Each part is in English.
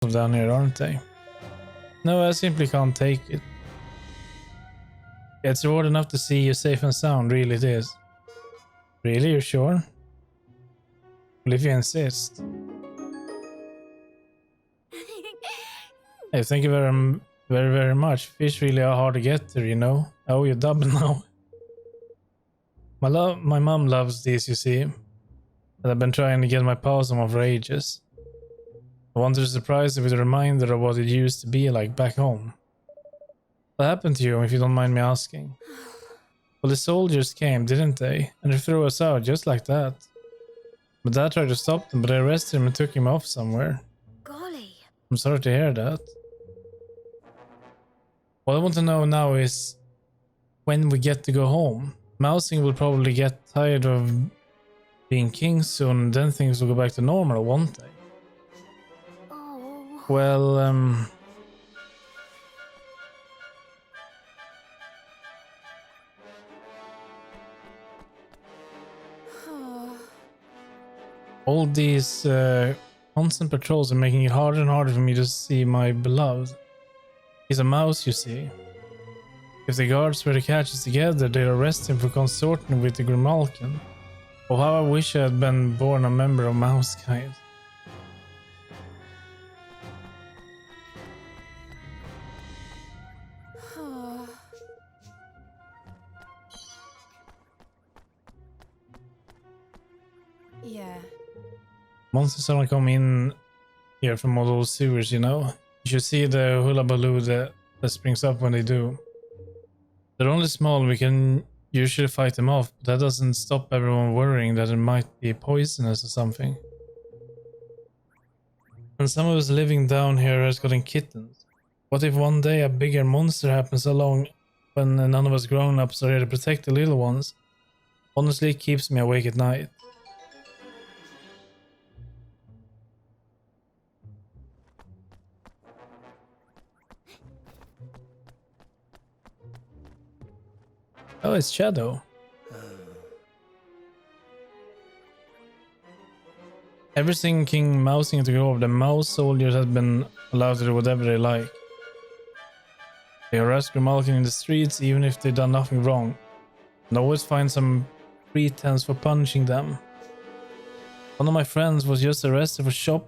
down here, aren't they? No, I simply can't take it. It's reward enough to see you safe and sound, really it is. Really, you sure? Well, if you insist. Hey, thank you very much. Fish really are hard to get to, you know. I owe you double now. My mom loves these, you see. And I've been trying to get my paws on for ages. I wanted to surprise you with a reminder of what it used to be like back home. What happened to you, if you don't mind me asking? Well, the soldiers came, didn't they? And they threw us out just like that. My dad tried to stop them, but I arrested him and took him off somewhere. Golly. I'm sorry to hear that. What I want to know now is when we get to go home. Mousing will probably get tired of being king soon, and then things will go back to normal, won't they? Oh. Well, all these constant patrols are making it harder and harder for me to see my beloved. He's a mouse, you see. If the guards were to catch us together, they'd arrest him for consorting with the Grimalkin. Oh, how I wish I had been born a member of mouse kind. Yeah. Monsters only come in here from all those sewers, you know. You should see the hula baloo that springs up when they do. They're only small, we can usually fight them off, but that doesn't stop everyone worrying that it might be poisonous or something. And some of us living down here has gotten kittens. What if one day a bigger monster happens along when none of us grown-ups are here to protect the little ones? Honestly, it keeps me awake at night. Oh, it's Shadow. Ever since King Mousing took over, the mouse soldiers have been allowed to do whatever they like. They harass Grimalkin in the streets even if they've done nothing wrong, and always find some pretense for punishing them. One of my friends was just arrested for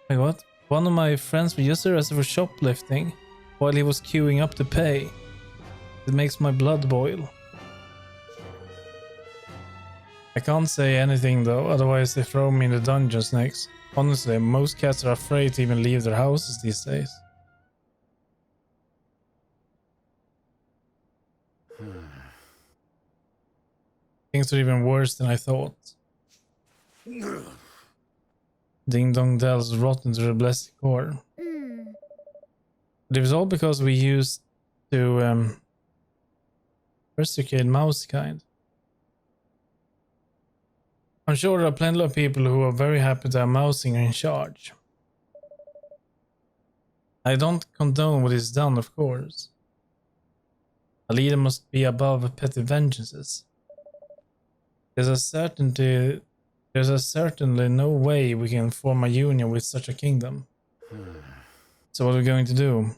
Wait, what? One of my friends was just arrested for shoplifting while he was queuing up to pay. It makes my blood boil. I can't say anything though, otherwise they throw me in the dungeons next. Honestly, most cats are afraid to even leave their houses these days. Things are even worse than I thought. Ding Dong Dells rotten to the blessed core. But it was all because we used to persecute mouse kind. I'm sure there are plenty of people who are very happy to have Mousing in charge. I don't condone what is done, of course. A leader must be above petty vengeances. There's certainly no way we can form a union with such a kingdom. So what are we going to do?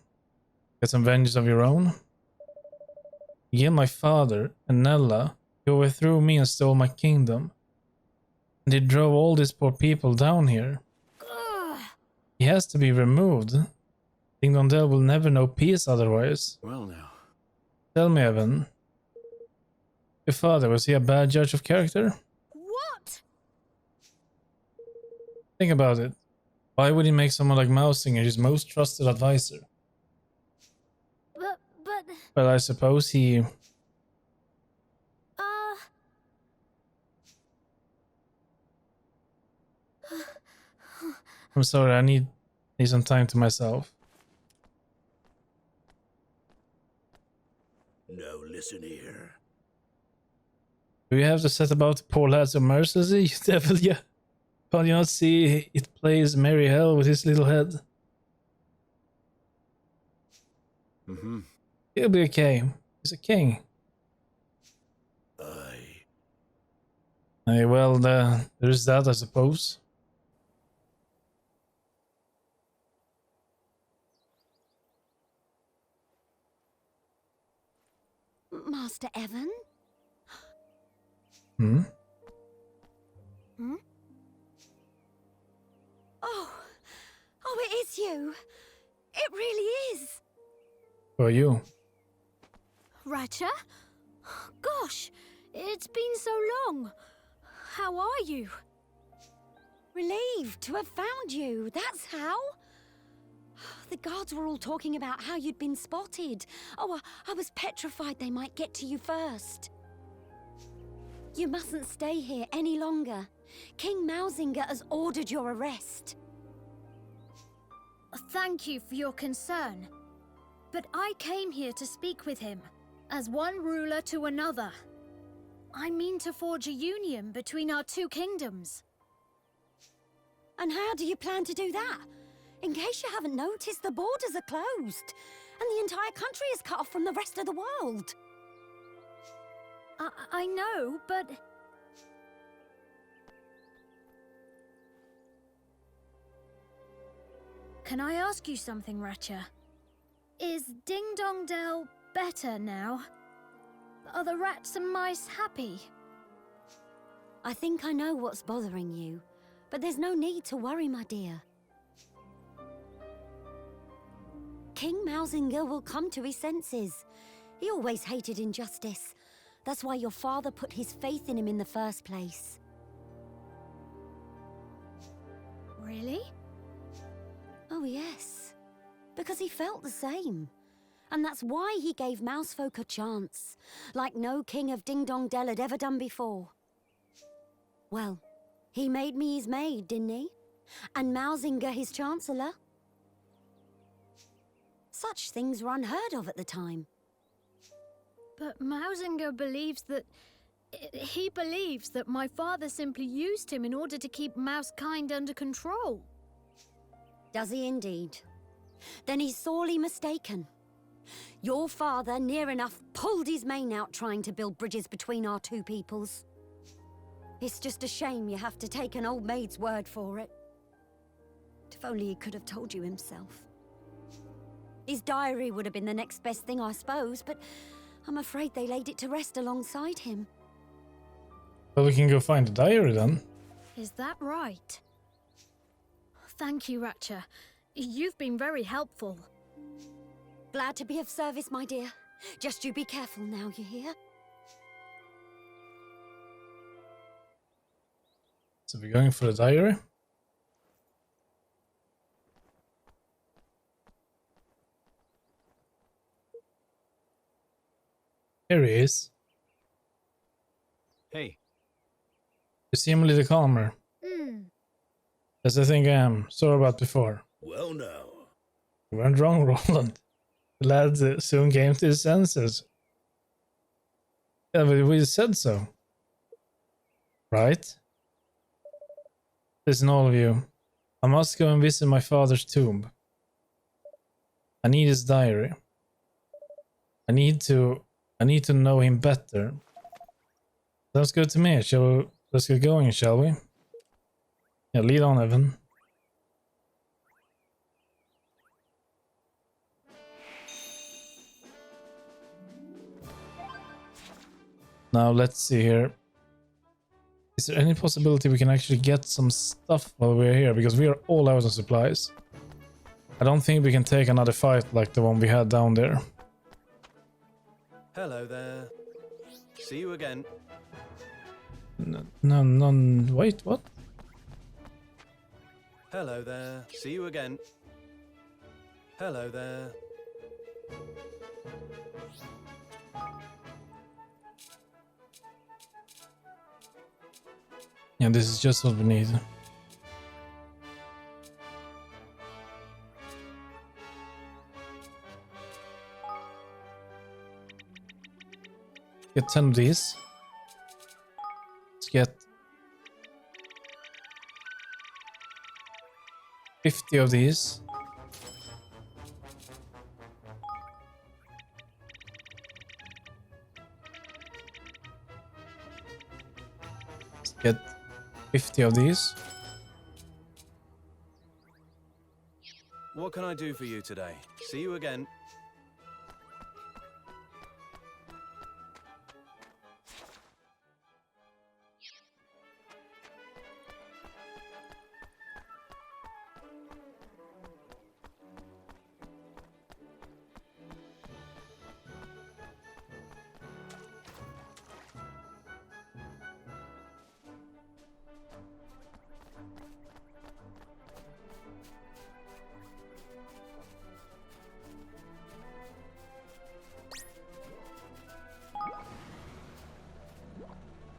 Get some vengeance of your own? You, my father, and Nella, you overthrew me and stole my kingdom. And he drove all these poor people down here. He has to be removed. Ding Dong Dell will never know peace otherwise. Well now. Tell me, Evan. Your father, was he a bad judge of character? What? Think about it. Why would he make someone like Mousinger his most trusted advisor? But... Well, I suppose he... I'm sorry, I need some time to myself. No, listen here. Do you have to set about the poor lads of mercilessly, you devil? Yeah. Can't you not see it plays merry hell with his little head? He'll be okay. He's a king. Aye, well, there's that, I suppose. Master Evan? Hmm? Hmm? Oh, it is you. It really is. Who are you? Ratcha? Gosh, it's been so long. How are you? Relieved to have found you, that's how. The guards were all talking about how you'd been spotted. Oh, I was petrified they might get to you first. You mustn't stay here any longer. King Mausinger has ordered your arrest. Thank you for your concern. But I came here to speak with him, as one ruler to another. I mean to forge a union between our two kingdoms. And how do you plan to do that? In case you haven't noticed, the borders are closed, and the entire country is cut off from the rest of the world. I know, but... Can I ask you something, Ratcha? Is Ding Dong Dell better now? Are the rats and mice happy? I think I know what's bothering you, but there's no need to worry, my dear. King Mausinger will come to his senses. He always hated injustice. That's why your father put his faith in him in the first place. Really? Oh, yes. Because he felt the same. And that's why he gave Mousefolk a chance, like no king of Ding Dong Dell had ever done before. Well, he made me his maid, didn't he? And Mausinger his chancellor. Such things were unheard of at the time. But Mausinger believes that... He believes that my father simply used him in order to keep Mousekind under control. Does he indeed? Then he's sorely mistaken. Your father near enough pulled his mane out trying to build bridges between our two peoples. It's just a shame you have to take an old maid's word for it. If only he could have told you himself. His diary would have been the next best thing, I suppose, but I'm afraid they laid it to rest alongside him. Well, we can go find the diary then. Is that right? Thank you, Ratcha. You've been very helpful. Glad to be of service, my dear. Just you be careful now, you hear? So we're going for the diary. Here he is. Hey. You seem a little calmer. As I think I am. Sorry about before. Well, now. You went wrong, Roland. The lad soon came to his senses. Yeah, but we said so. Right? Listen, all of you. I must go and visit my father's tomb. I need his diary. I need to know him better. Sounds good to me. Let's get going, shall we? Yeah, lead on, Evan. Now let's see here. Is there any possibility we can actually get some stuff while we're here? Because we are all out of supplies. I don't think we can take another fight like the one we had down there. Hello there. See you again. No, wait, what? Hello there. See you again. Hello there. Yeah, this is just what we need. Get 10 of these. Let's get 50 of these. Let's get 50 of these. What can I do for you today? See you again.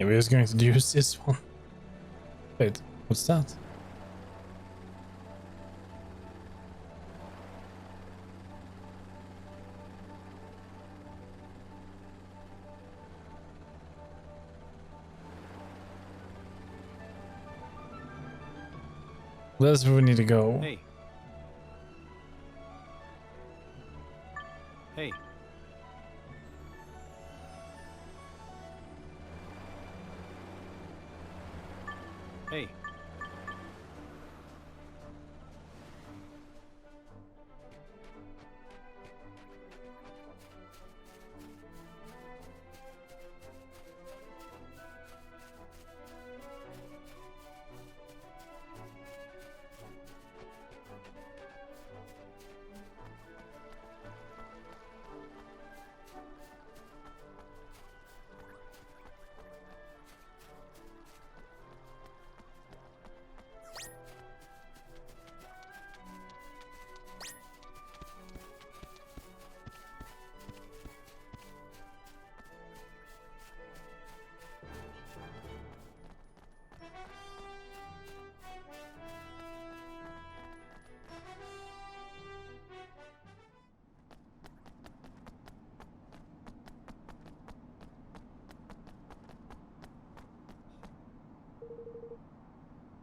we're just going to use this one. Wait, what's that? That's where we need to go. Hey. Hey. Hey.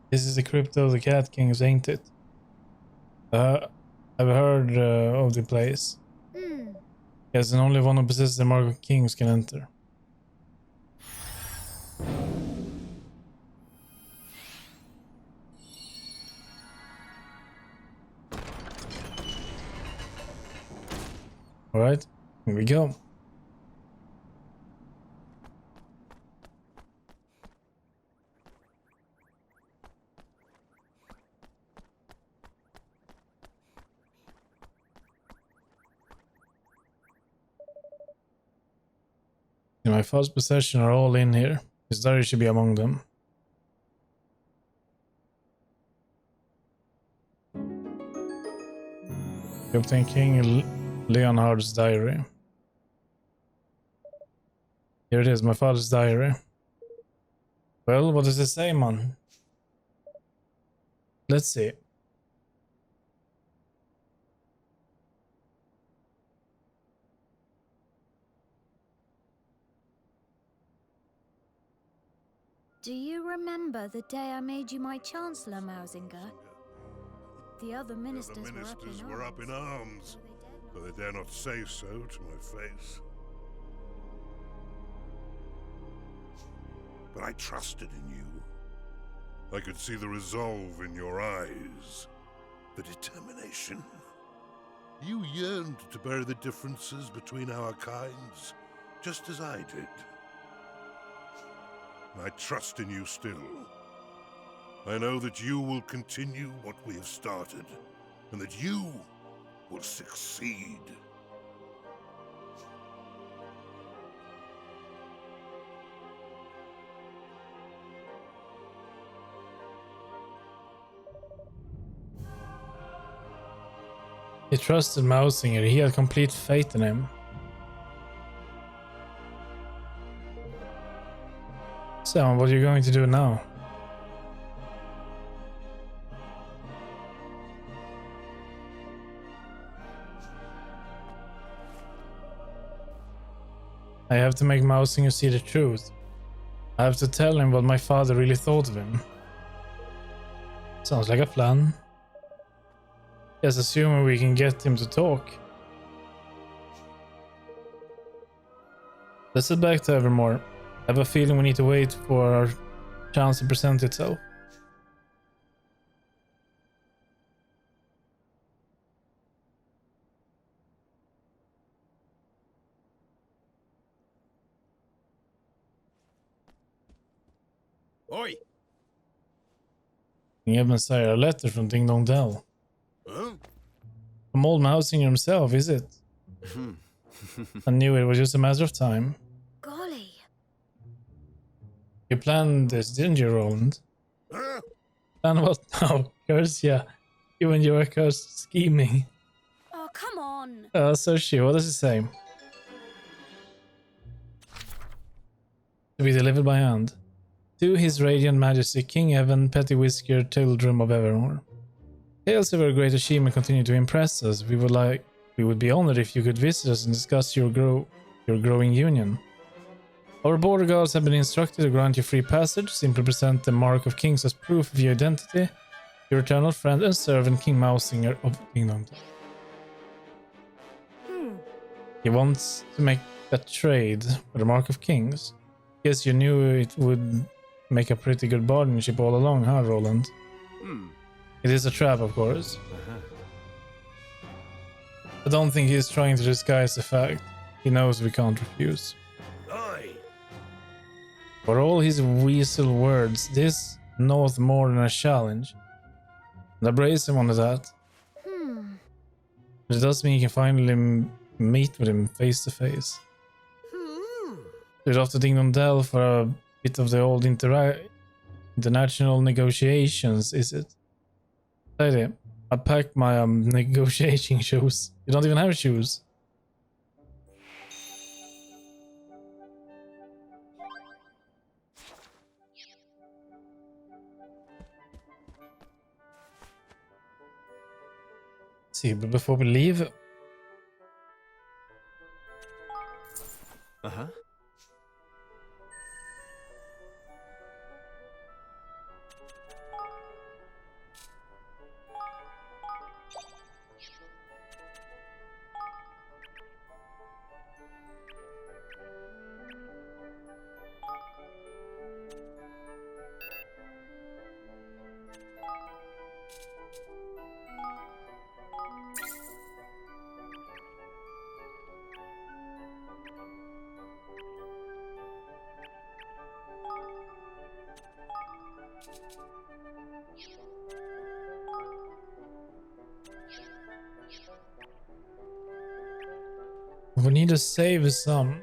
This is the crypt of the Cat Kings, ain't it? I've heard of the place. Yes, and only one who possesses the mark of kings can enter. Alright, here we go. My father's possessions are all in here. His diary should be among them. You obtain King Leonhard's diary. Here it is, my father's diary. Well, what does it say, man? Let's see. Do you remember the day I made you my Chancellor, Mausinger? The other ministers, were up in arms, but they dare not say so to my face. But I trusted in you. I could see the resolve in your eyes, the determination. You yearned to bury the differences between our kinds, just as I did. I trust in you still. I know that you will continue what we have started, and that you will succeed. He trusted Mausinger, he had complete faith in him. So, what are you going to do now? I have to make Mausinger see the truth. I have to tell him what my father really thought of him. Sounds like a plan. Yes, assuming we can get him to talk. Let's head back to Evermore. I have a feeling we need to wait for our chance to present itself. Oi! King Eben sire, a letter from Ding Dong Dell. Huh? From old Mausinger himself, is it? I knew it was just a matter of time. Golly. You planned this, didn't you, Roland? Huh? Plan what now? Curse ya. You and your accursed scheming. Oh, come on. So she, what does it say? to be delivered by hand. To His Radiant Majesty King Evan, Petty Whisker, Tildrum of Evermore. Tales of your great achievement continue to impress us. We would be honored if you could visit us and discuss your growing union. Our border guards have been instructed to grant you free passage. Simply present the Mark of Kings as proof of your identity. Your eternal friend and servant, King Mousinger of Kingdom. He wants to make a trade for the Mark of Kings. Guess you knew it would make a pretty good bargaining chip all along, huh, Roland? It is a trap, of course. I don't think he's trying to disguise the fact. He knows we can't refuse. Aye. For all his weasel words, this knows more than a challenge. And I brace him on that. But it does mean you can finally meet with him face to face. We'd have to Dingdom Dell for a bit of the old international negotiations, is it? Lady, I packed my negotiating shoes. You don't even have shoes. See, but before we leave... Uh-huh. We need to save some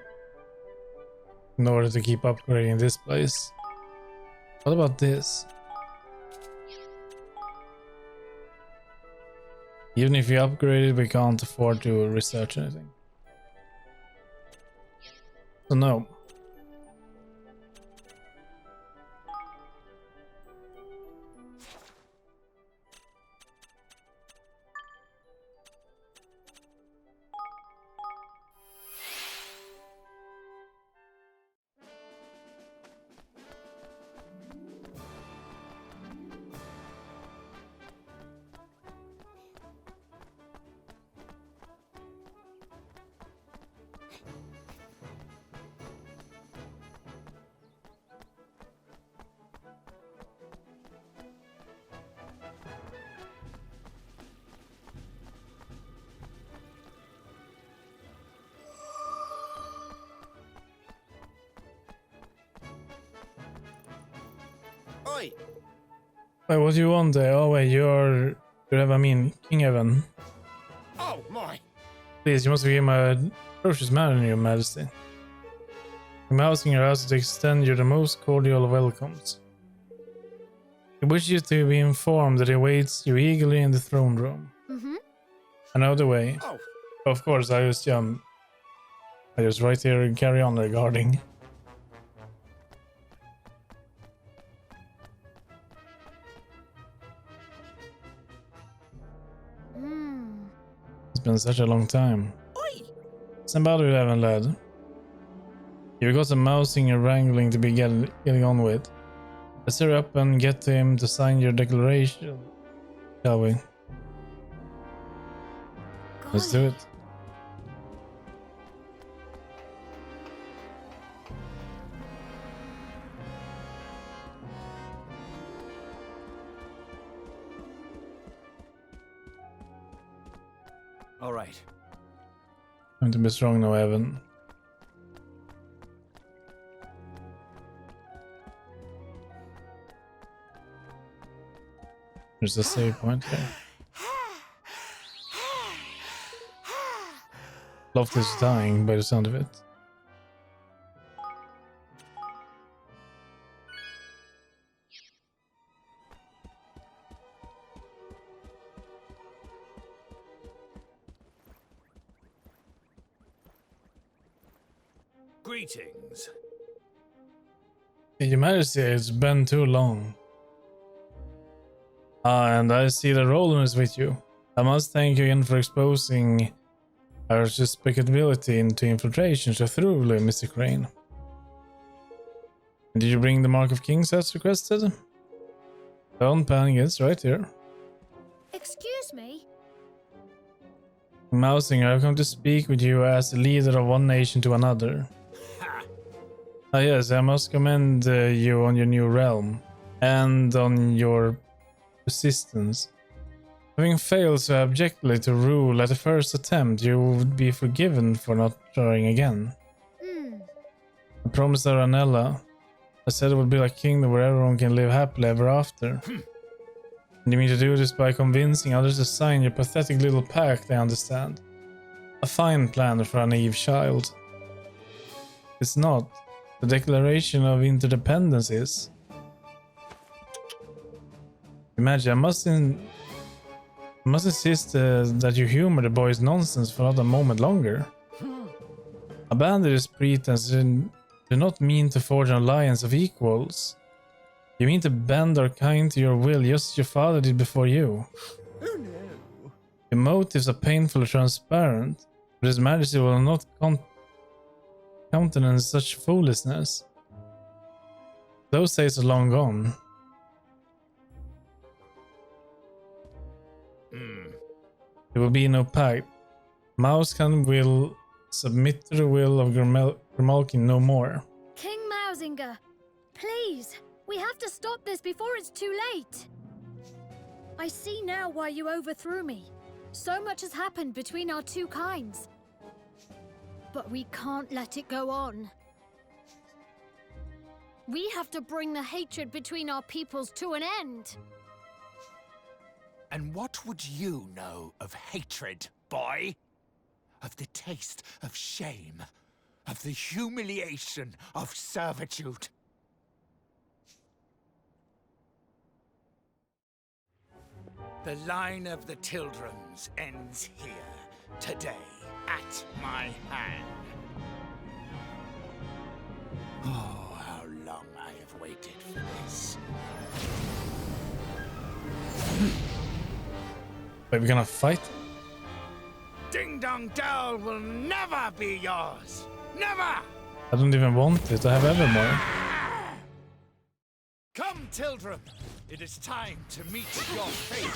in order to keep upgrading this place. What about this? Even if we upgrade it, we can't afford to research anything. So no. Oi! Wait, what do you want there? Oh wait, you're King Evan. Oh my! Please, you must forgive my atrocious manner, Your Majesty. I'm asking your house to extend you the most cordial of welcomes. We wish you to be informed that he awaits you eagerly in the throne room. I know the way. Oh. Of course, I just right here and carry on regarding. It's been such a long time. Oi! Somebody we haven't led. You've got some mousing and wrangling to be getting on with. Let's hurry up and get to him to sign your declaration, shall we? Let's do it. All right. Time to be strong now, Evan. There's a save point here. Loft is dying by the sound of it. Greetings. Your Majesty, it's been too long. And I see the Roland is with you. I must thank you again for exposing our suspectability into infiltration so thoroughly, Mr. Crane. Did you bring the Mark of Kings as requested? Don't panic, it's right here. Excuse me? Mousing, I've come to speak with you as the leader of one nation to another. Ah yes, I must commend you on your new realm, and on your persistence. Having failed so abjectly to rule at the first attempt, you would be forgiven for not trying again. I promised Aranella. I said it would be like a kingdom where everyone can live happily ever after. And you mean to do this by convincing others to sign your pathetic little pact, I understand. A fine plan for a naive child. It's not. The Declaration of Interdependence is. Imagine, I must insist that you humor the boy's nonsense for not a moment longer. Abandon this pretense and do not mean to forge an alliance of equals. You mean to bend our kind to your will just as your father did before you. Oh no. Your motives are painfully transparent, but His Majesty will not countenance such foolishness. Those days are long gone. There will be no pact. Mousecon will submit to the will of Grimalkin no more. King Mausinger, please, we have to stop this before it's too late. I see now why you overthrew me. So much has happened between our two kinds. But we can't let it go on. We have to bring the hatred between our peoples to an end. And what would you know of hatred, boy? Of the taste of shame, of the humiliation of servitude. The line of the Tildrams ends here, today, at my hand. Oh, how long I have waited for this. Are we gonna fight? Ding Dong Dell will never be yours! Never! I don't even want it. I have Evermore. Come, Tildram! It is time to meet your fate!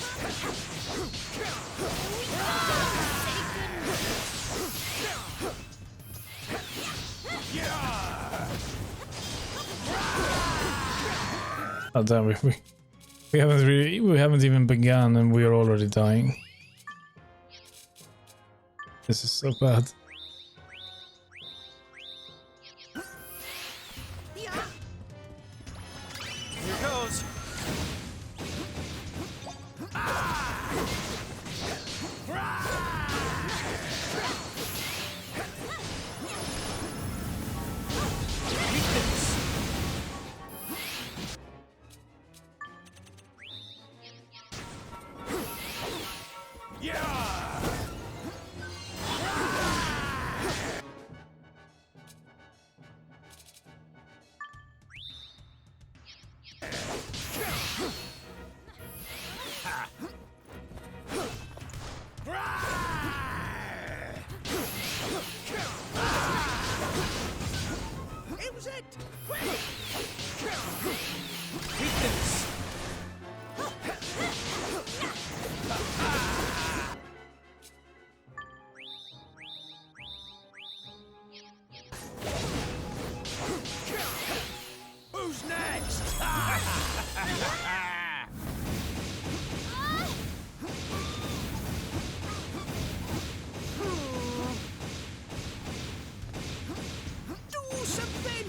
Oh damn, we haven't even begun and we are already dying. This is so bad. Here goes. It was it! Who's next? Do something!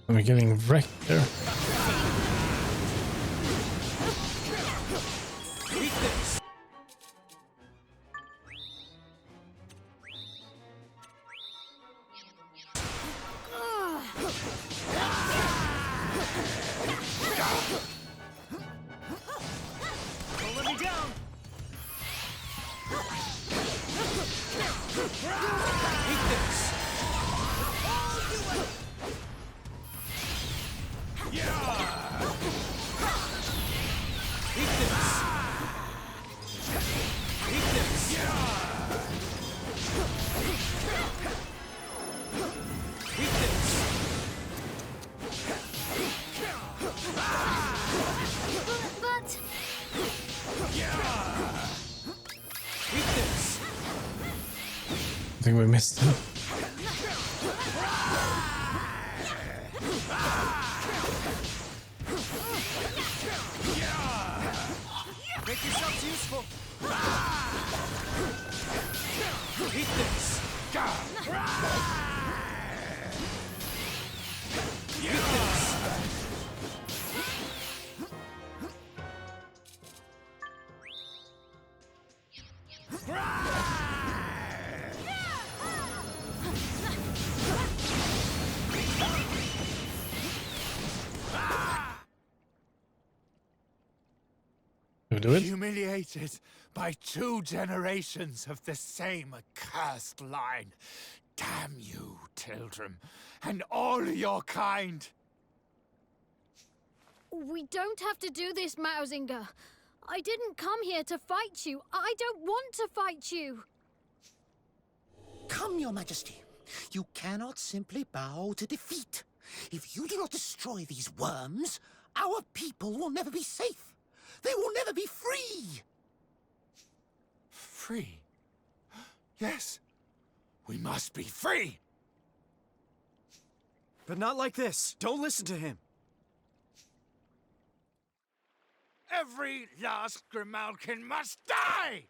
I'm getting wrecked there. this! Don't let me down! Eat this! Eat this! Eat this! Eat this! But Eat this! I think we missed it. Make yourselves useful! Eat this! Eat this! Can we do it? Humiliated by 2 generations of the same accursed line. Damn you, Tildrum, and all your kind. we don't have to do this, Mausinger. I didn't come here to fight you. I don't want to fight you. Come, Your Majesty. You cannot simply bow to defeat. If you do not destroy these worms, our people will never be safe. They will never be free. Free? Yes, we must be free. But not like this. Don't listen to him. Every last Grimalkin must die!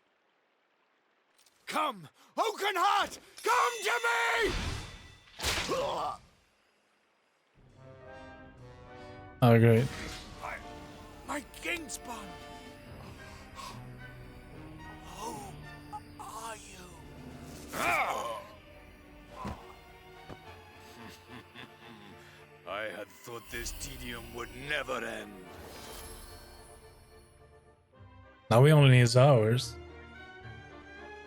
Come, Oakenheart! Come to me! Oh, great. My Kingspawn! Who are you? I had thought this tedium would never end. Now we only need ours.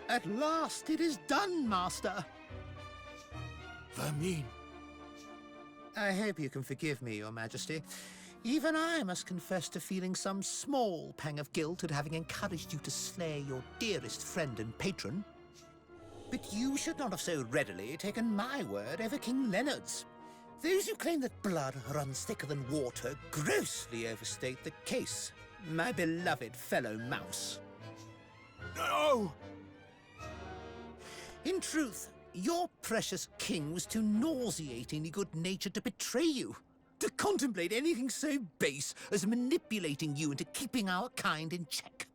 At last it is done, Master. Vermine. I hope you can forgive me, Your Majesty. Even I must confess to feeling some small pang of guilt at having encouraged you to slay your dearest friend and patron. But you should not have so readily taken my word over King Leonard's. Those who claim that blood runs thicker than water grossly overstate the case, my beloved fellow mouse. No! In truth, your precious king was too nauseatingly good-natured to betray you. To contemplate anything so base as manipulating you into keeping our kind in check.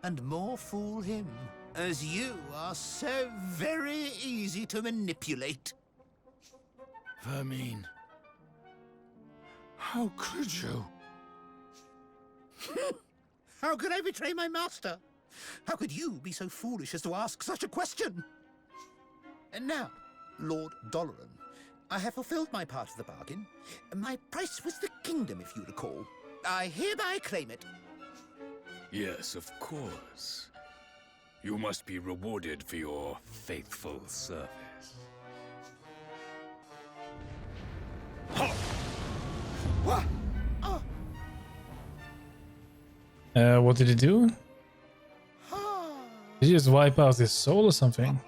And more fool him, as you are so very easy to manipulate. Vermine. How could you? How could I betray my master? How could you be so foolish as to ask such a question? And now, Lord Doloran, I have fulfilled my part of the bargain. My price was the kingdom, if you recall. I hereby claim it. Yes, of course. You must be rewarded for your faithful service. What? What did he do? Did he just wipe out his soul or something?